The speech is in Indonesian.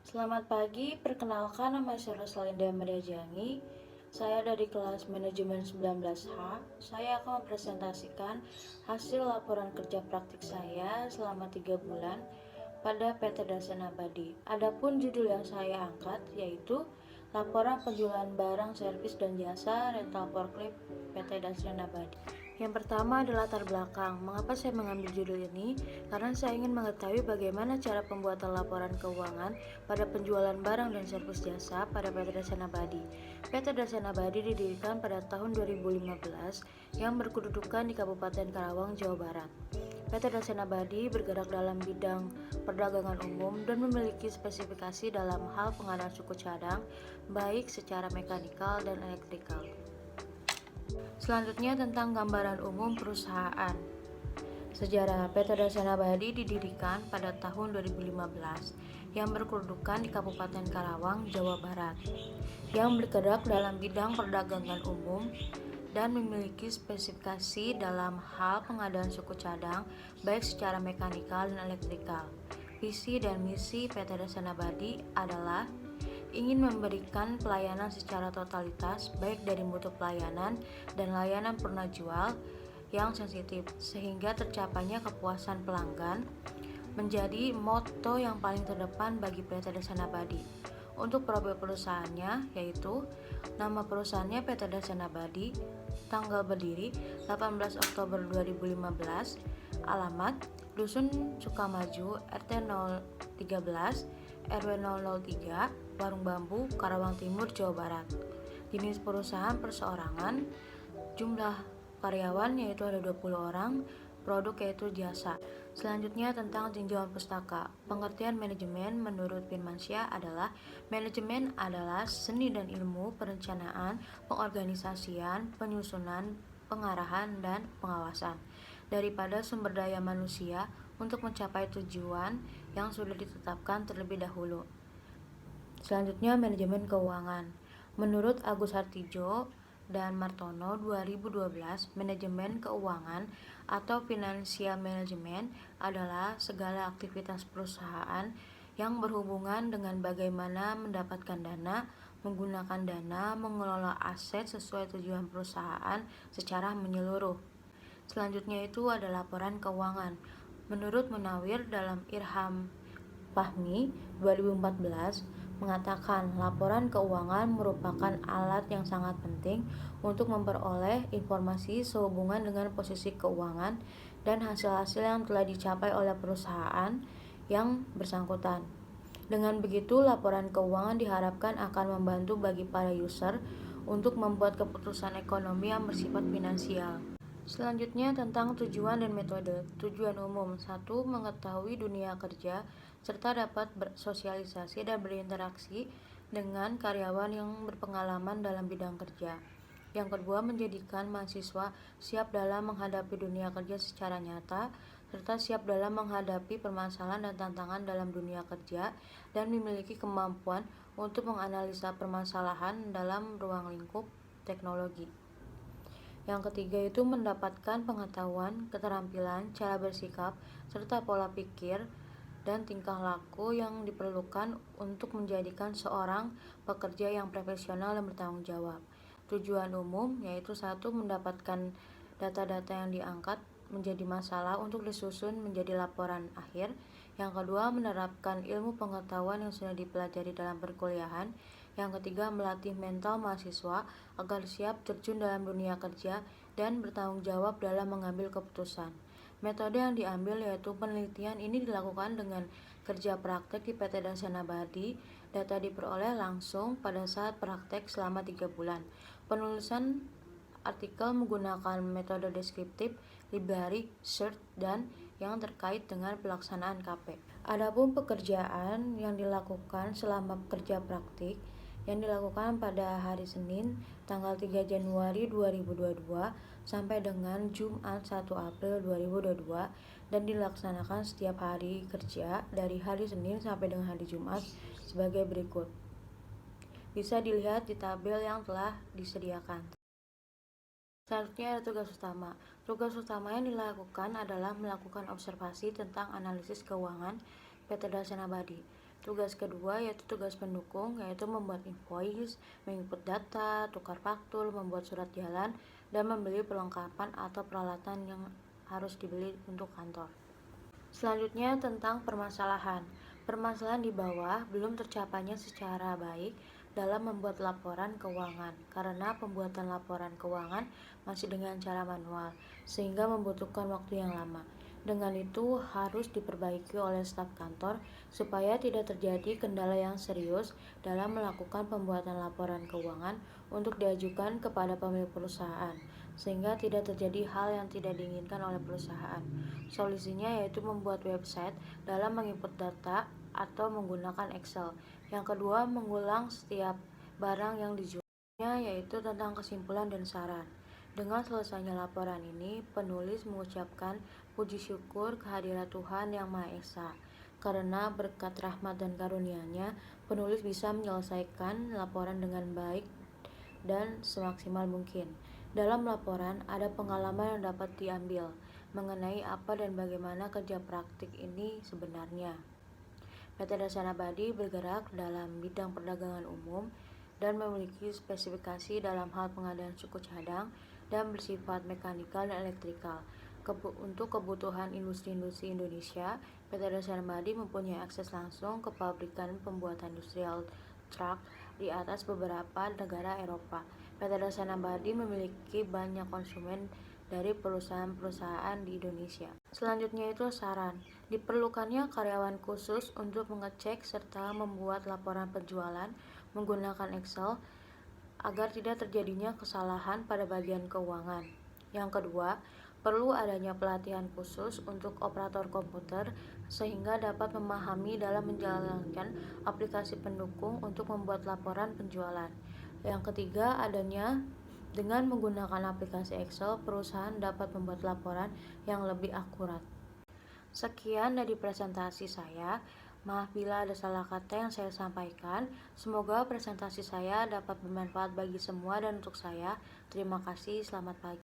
Selamat pagi, perkenalkan nama saya Rosalinda Mediajangi. Saya dari kelas manajemen 19H. Saya akan mempresentasikan hasil laporan kerja praktik saya selama 3 bulan pada PT Dasen Abadi. Adapun judul yang saya angkat yaitu Laporan Penjualan Barang, Servis, dan Jasa Rental Forklift PT Dasen Abadi. Yang pertama adalah latar belakang. Mengapa saya mengambil judul ini? Karena saya ingin mengetahui bagaimana cara pembuatan laporan keuangan pada penjualan barang dan servis jasa pada PT Dasen Abadi. PT Dasen Abadi didirikan pada tahun 2015 yang berkedudukan di Kabupaten Karawang, Jawa Barat. PT Dasen Abadi bergerak dalam bidang perdagangan umum dan memiliki spesifikasi dalam hal pengadaan suku cadang, baik secara mekanikal dan elektrikal. Selanjutnya tentang gambaran umum perusahaan. Sejarah PT Dasen Abadi didirikan pada tahun 2015 yang berkedudukan di Kabupaten Karawang, Jawa Barat, yang bergerak dalam bidang perdagangan umum dan memiliki spesifikasi dalam hal pengadaan suku cadang baik secara mekanikal dan elektrikal. Visi dan misi PT Dasen Abadi adalah ingin memberikan pelayanan secara totalitas baik dari mutu pelayanan dan layanan purna jual yang sensitif sehingga tercapainya kepuasan pelanggan menjadi moto yang paling terdepan bagi PT Dasen Abadi. Untuk profil perusahaannya yaitu nama perusahaannya PT Dasen Abadi, tanggal berdiri 18 Oktober 2015, alamat Dusun Sukamaju, RT 013, RW 003, Warung Bambu, Karawang Timur, Jawa Barat. Jenis perusahaan perseorangan, jumlah karyawan yaitu ada 20 orang, produk yaitu jasa. Selanjutnya tentang tinjauan pustaka. Pengertian manajemen menurut Firmansyah adalah manajemen adalah seni dan ilmu perencanaan, pengorganisasian, penyusunan, pengarahan, dan pengawasan daripada sumber daya manusia untuk mencapai tujuan yang sudah ditetapkan terlebih dahulu. Selanjutnya manajemen keuangan. Menurut Agus Hartijo dan Martono 2012, manajemen keuangan atau financial management adalah segala aktivitas perusahaan yang berhubungan dengan bagaimana mendapatkan dana, menggunakan dana, mengelola aset sesuai tujuan perusahaan secara menyeluruh. Selanjutnya itu ada laporan keuangan. Menurut Munawir dalam Irham Fahmi 2014 mengatakan laporan keuangan merupakan alat yang sangat penting untuk memperoleh informasi sehubungan dengan posisi keuangan dan hasil-hasil yang telah dicapai oleh perusahaan yang bersangkutan. Dengan begitu, laporan keuangan diharapkan akan membantu bagi para user untuk membuat keputusan ekonomi yang bersifat finansial. Selanjutnya tentang tujuan dan metode. Tujuan umum 1. Mengetahui dunia kerja serta dapat bersosialisasi dan berinteraksi dengan karyawan yang berpengalaman dalam bidang kerja. Yang kedua, menjadikan mahasiswa siap dalam menghadapi dunia kerja secara nyata serta siap dalam menghadapi permasalahan dan tantangan dalam dunia kerja dan memiliki kemampuan untuk menganalisa permasalahan dalam ruang lingkup teknologi. Yang ketiga itu mendapatkan pengetahuan, keterampilan, cara bersikap, serta pola pikir dan tingkah laku yang diperlukan untuk menjadikan seorang pekerja yang profesional dan bertanggung jawab. Tujuan umum yaitu 1. Mendapatkan data-data yang diangkat menjadi masalah untuk disusun menjadi laporan akhir. Yang kedua, menerapkan ilmu pengetahuan yang sudah dipelajari dalam perkuliahan. Yang ketiga, melatih mental mahasiswa agar siap terjun dalam dunia kerja dan bertanggung jawab dalam mengambil keputusan. Metode yang diambil yaitu penelitian ini dilakukan dengan kerja praktek di PT Dasen Abadi. Data diperoleh langsung pada saat praktek selama 3 bulan. Penulisan artikel menggunakan metode deskriptif, library, search, dan yang terkait dengan pelaksanaan KP. Adapun pekerjaan yang dilakukan selama kerja praktik yang dilakukan pada hari Senin tanggal 3 Januari 2022 sampai dengan Jumat 1 April 2022 dan dilaksanakan setiap hari kerja dari hari Senin sampai dengan hari Jumat sebagai berikut. Bisa dilihat di tabel yang telah disediakan. Selanjutnya ada tugas utama. Tugas utama yang dilakukan adalah melakukan observasi tentang analisis keuangan PT Dasen Abadi. Tugas kedua yaitu tugas pendukung, yaitu membuat invoice, menginput data, tukar faktur, membuat surat jalan, dan membeli perlengkapan atau peralatan yang harus dibeli untuk kantor. Selanjutnya tentang permasalahan. Permasalahan di bawah belum tercapainya secara baik dalam membuat laporan keuangan karena pembuatan laporan keuangan masih dengan cara manual sehingga membutuhkan waktu yang lama. Dengan itu harus diperbaiki oleh staf kantor supaya tidak terjadi kendala yang serius dalam melakukan pembuatan laporan keuangan untuk diajukan kepada pemilik perusahaan sehingga tidak terjadi hal yang tidak diinginkan oleh perusahaan. Solusinya yaitu membuat website dalam menginput data atau menggunakan Excel. Yang kedua, mengulang setiap barang yang dijualnya, yaitu tentang kesimpulan dan saran. Dengan selesainya laporan ini, penulis mengucapkan puji syukur kehadirat Tuhan Yang Maha Esa. Karena berkat rahmat dan karunia-Nya, penulis bisa menyelesaikan laporan dengan baik dan semaksimal mungkin. Dalam laporan, ada pengalaman yang dapat diambil mengenai apa dan bagaimana kerja praktik ini sebenarnya. PT Dasar Nabadi bergerak dalam bidang perdagangan umum dan memiliki spesifikasi dalam hal pengadaan suku cadang dan bersifat mekanikal dan elektrikal. Untuk kebutuhan industri-industri Indonesia, PT Dasar Nabadi mempunyai akses langsung ke pabrikan pembuatan industrial truk di atas beberapa negara Eropa. PT Dasar Nabadi memiliki banyak konsumen dari perusahaan-perusahaan di Indonesia. Selanjutnya itu saran. Diperlukannya karyawan khusus untuk mengecek serta membuat laporan penjualan menggunakan Excel agar tidak terjadinya kesalahan pada bagian keuangan. Yang kedua, perlu adanya pelatihan khusus untuk operator komputer sehingga dapat memahami dalam menjalankan aplikasi pendukung untuk membuat laporan penjualan. Yang ketiga, dengan menggunakan aplikasi Excel, perusahaan dapat membuat laporan yang lebih akurat. Sekian dari presentasi saya. Maaf bila ada salah kata yang saya sampaikan. Semoga presentasi saya dapat bermanfaat bagi semua dan untuk saya. Terima kasih, selamat pagi.